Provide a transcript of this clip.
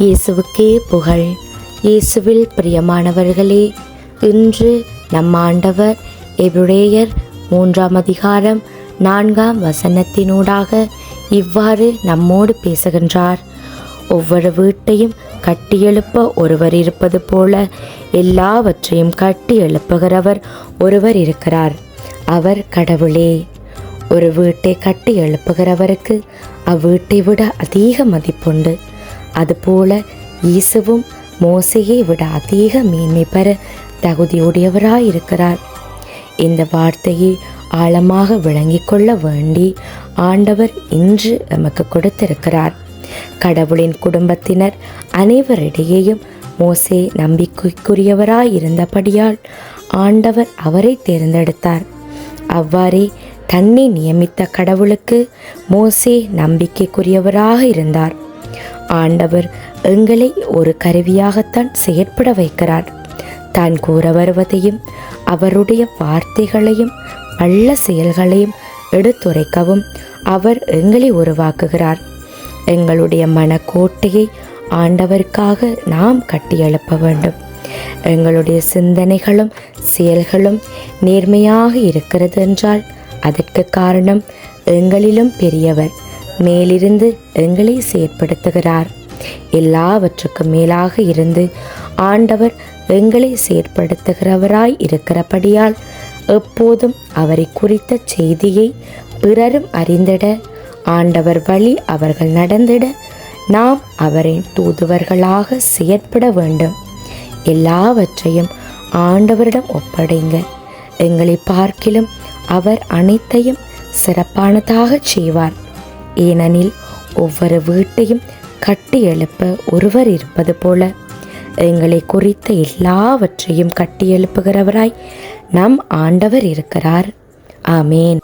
இயேசுவுக்கே புகழ். இயேசுவில் பிரியமானவர்களே, இன்று நம் ஆண்டவர் எபிரேயர் 3 அதிகாரம் 4 வசனத்தினூடாக இவ்வாறு நம்மோடு பேசுகின்றார். ஒவ்வொரு வீட்டையும் கட்டியெழுப்ப ஒருவர் இருப்பது போல எல்லாவற்றையும் கட்டி எழுப்புகிறவர் ஒருவர் இருக்கிறார், அவர் கடவுளே. ஒரு வீட்டை கட்டி எழுப்புகிறவருக்கு அவ்வீட்டை விட அதிக மதிப்புண்டு. அதுபோல இயேசுவும் மோசையை விட அதிக மேன்மை பெற தகுதியுடையவராயிருக்கிறார். இந்த வார்த்தையை ஆழமாக விளங்கிக் கொள்ள வேண்டி ஆண்டவர் இன்று நமக்கு கொடுத்திருக்கிறார். கடவுளின் குடும்பத்தினர் அனைவரிடையேயும் மோசே நம்பிக்கைக்குரியவராயிருந்தபடியால் ஆண்டவர் அவரை தேர்ந்தெடுத்தார். அவ்வாறே தன்னை நியமித்த கடவுளுக்கு மோசே நம்பிக்கைக்குரியவராக இருந்தார். ஆண்டவர் எங்களை ஒரு கருவியாகத்தான் செயற்பட வைக்கிறார். தான் கூற வருவதையும் அவருடைய வார்த்தைகளையும் நல்ல செயல்களையும் எடுத்துரைக்கவும் அவர் எங்களை உருவாக்குகிறார். எங்களுடைய மனக்கோட்டையை ஆண்டவருக்காக நாம் கட்டி எழுப்ப வேண்டும். எங்களுடைய சிந்தனைகளும் செயல்களும் நேர்மையாக இருக்கிறது என்றால் அதற்கு காரணம் எங்களிலும் பெரியவர் மேலிருந்து எங்களை செயற்படுத்துகிறார். எல்லாவற்றுக்கும் மேலாக இருந்து ஆண்டவர் எங்களை செயற்படுத்துகிறவராய் இருக்கிறபடியால் எப்போதும் அவரை குறித்த செய்தியை பிறரும் அறிந்திட, ஆண்டவர் வழி அவர்கள் நடந்திட நாம் அவரின் தூதுவர்களாக செயற்பட வேண்டும். எல்லாவற்றையும் ஆண்டவரிடம் ஒப்படைங்க. எங்களை பார்க்கிலும் அவர் அனைத்தையும் சிறப்பானதாக செய்வார். ஏனெனில் ஒவ்வொரு வீட்டையும் கட்டி எழுப்ப ஒருவர் இருப்பது போல எங்களை குறித்த எல்லாவற்றையும் கட்டி எழுப்புகிறவராய் நம் ஆண்டவர் இருக்கிறார். ஆமேன்.